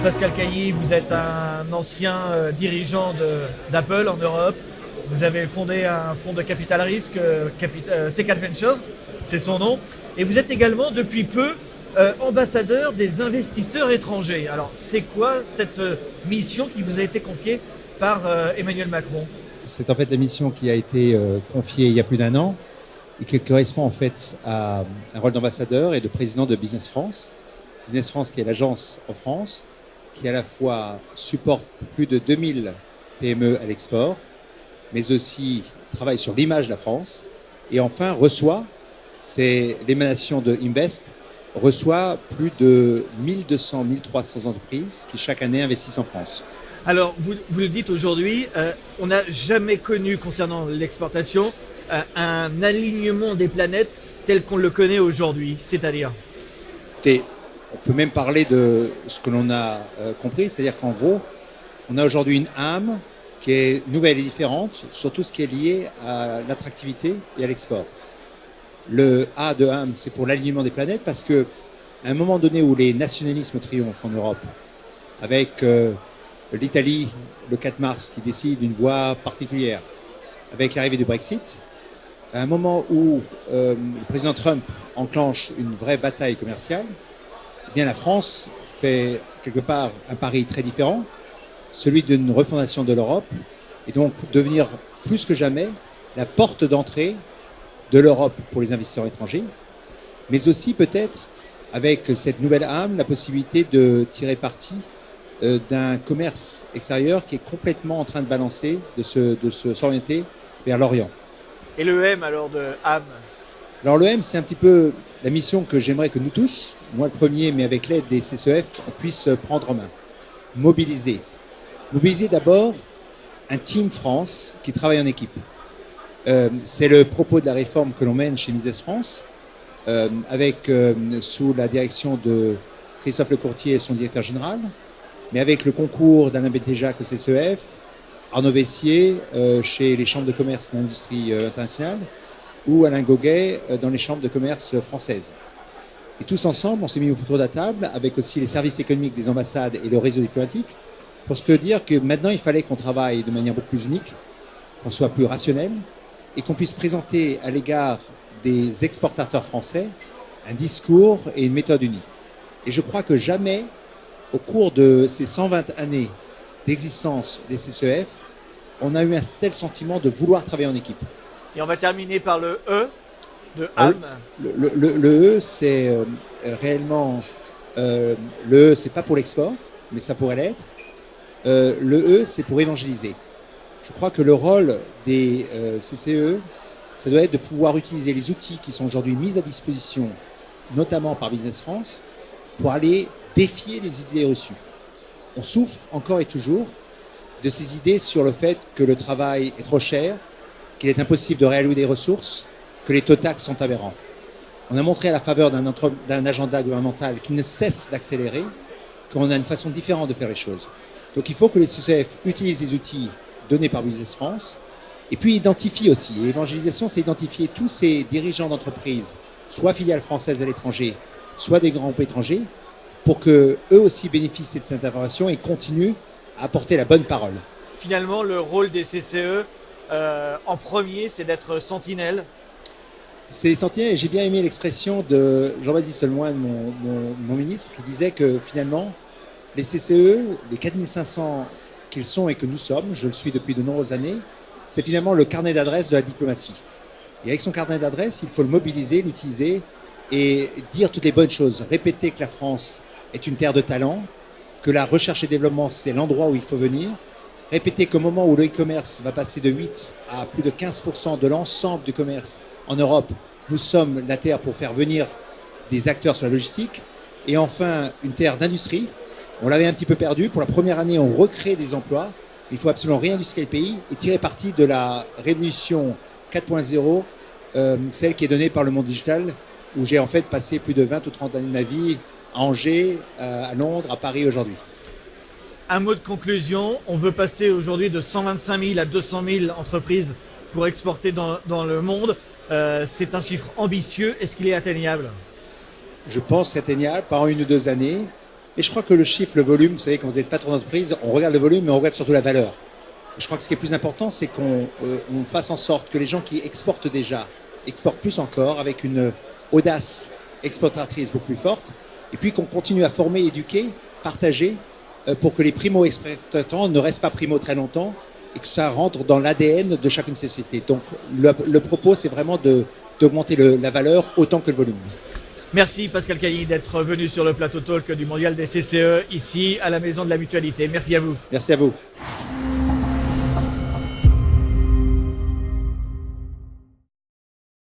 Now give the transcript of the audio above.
Pascal Cailly, vous êtes un ancien dirigeant d'Apple en Europe. Vous avez fondé un fonds de capital risque, C4 Ventures, c'est son nom. Et vous êtes également depuis peu ambassadeur des investisseurs étrangers. Alors, c'est quoi cette mission qui vous a été confiée par Emmanuel Macron? C'est en fait la mission qui a été confiée il y a plus d'un an et qui correspond en fait à un rôle d'ambassadeur et de président de Business France. Business France qui est l'agence en France, qui à la fois supporte plus de 2000 PME à l'export, mais aussi travaille sur l'image de la France et enfin reçoit, c'est l'émanation de Invest, reçoit plus de 1200-1300 entreprises qui chaque année investissent en France. Alors, vous le dites aujourd'hui, on n'a jamais connu, concernant l'exportation, un alignement des planètes tel qu'on le connaît aujourd'hui, c'est-à-dire? On peut même parler de ce que l'on a compris, c'est-à-dire qu'en gros, on a aujourd'hui une âme qui est nouvelle et différente sur tout ce qui est lié à l'attractivité et à l'export. Le A de âme, c'est pour l'alignement des planètes parce que à un moment donné où les nationalismes triomphent en Europe, avec l'Italie le 4 mars qui décide d'une voie particulière, avec l'arrivée du Brexit, à un moment où le président Trump enclenche une vraie bataille commerciale, eh bien la France fait quelque part un pari très différent, celui d'une refondation de l'Europe, et donc devenir plus que jamais la porte d'entrée de l'Europe pour les investisseurs étrangers, mais aussi peut-être avec cette nouvelle âme la possibilité de tirer parti d'un commerce extérieur qui est complètement en train de balancer, de s'orienter vers l'Orient. Et le M alors de âme? Alors le M, c'est un petit peu la mission que j'aimerais que nous tous, moi le premier, mais avec l'aide des CCEF, on puisse prendre en main. Mobiliser. Mobiliser d'abord un team France qui travaille en équipe. C'est le propos de la réforme que l'on mène chez Business France, avec sous la direction de Christophe Lecourtier, son directeur général, mais avec le concours d'Alain Bétéjac au CCEF, Arnaud Vessier chez les chambres de commerce et d'industrie internationale, ou Alain Goguet dans les chambres de commerce françaises. Et tous ensemble, on s'est mis autour de la table, avec aussi les services économiques des ambassades et le réseau diplomatique, pour se dire que maintenant, il fallait qu'on travaille de manière beaucoup plus unique, qu'on soit plus rationnel, et qu'on puisse présenter à l'égard des exportateurs français un discours et une méthode unie. Et je crois que jamais, au cours de ces 120 années d'existence des CCEF, on a eu un tel sentiment de vouloir travailler en équipe. Et on va terminer par le E de âme. Le E, c'est réellement... le E, c'est pas pour l'export, mais ça pourrait l'être. Le E, c'est pour évangéliser. Je crois que le rôle des CCE, ça doit être de pouvoir utiliser les outils qui sont aujourd'hui mis à disposition, notamment par Business France, pour aller défier les idées reçues. On souffre encore et toujours de ces idées sur le fait que le travail est trop cher, qu'il est impossible de réallouer des ressources, que les taux de taxes sont aberrants. On a montré à la faveur d'un agenda gouvernemental qui ne cesse d'accélérer qu'on a une façon différente de faire les choses. Donc il faut que les CCF utilisent les outils donnés par Business France et puis identifient aussi. Et l'évangélisation, c'est identifier tous ces dirigeants d'entreprises, soit filiales françaises à l'étranger, soit des grands groupes étrangers, pour qu'eux aussi bénéficient de cette information et continuent à apporter la bonne parole. Finalement, le rôle des CCE, en premier, c'est d'être sentinelle. C'est sentinelle, et j'ai bien aimé l'expression de Jean-Baptiste Lemoyne, mon ministre, qui disait que finalement, les CCE, les 4500 qu'ils sont et que nous sommes, je le suis depuis de nombreuses années, c'est finalement le carnet d'adresse de la diplomatie. Et avec son carnet d'adresse, il faut le mobiliser, l'utiliser et dire toutes les bonnes choses. Répéter que la France est une terre de talent, que la recherche et développement, c'est l'endroit où il faut venir. Répéter qu'au moment où le e-commerce va passer de 8 à plus de 15% de l'ensemble du commerce en Europe, nous sommes la terre pour faire venir des acteurs sur la logistique. Et enfin, une terre d'industrie. On l'avait un petit peu perdu. Pour la première année, on recrée des emplois. Il faut absolument réindustrialiser le pays et tirer parti de la révolution 4.0, celle qui est donnée par le monde digital, où j'ai en fait passé plus de 20 ou 30 années de ma vie à Angers, à Londres, à Paris aujourd'hui. Un mot de conclusion, on veut passer aujourd'hui de 125 000 à 200 000 entreprises pour exporter dans le monde. C'est un chiffre ambitieux. Est-ce qu'il est atteignable? Je pense atteignable par 1 ou 2 années. Et je crois que le chiffre, le volume, vous savez, quand vous êtes patron d'entreprise, on regarde le volume, mais on regarde surtout la valeur. Et je crois que ce qui est plus important, c'est qu'on fasse en sorte que les gens qui exportent déjà exportent plus encore, avec une audace exportatrice beaucoup plus forte, et puis qu'on continue à former, éduquer, partager, pour que les primo-exploitants ne restent pas primo très longtemps, et que ça rentre dans l'ADN de chacune de ces sociétés. Donc le propos, c'est vraiment d'augmenter la valeur autant que le volume. Merci Pascal Cailly d'être venu sur le plateau talk du Mondial des CCE ici à la Maison de la Mutualité. Merci à vous. Merci à vous.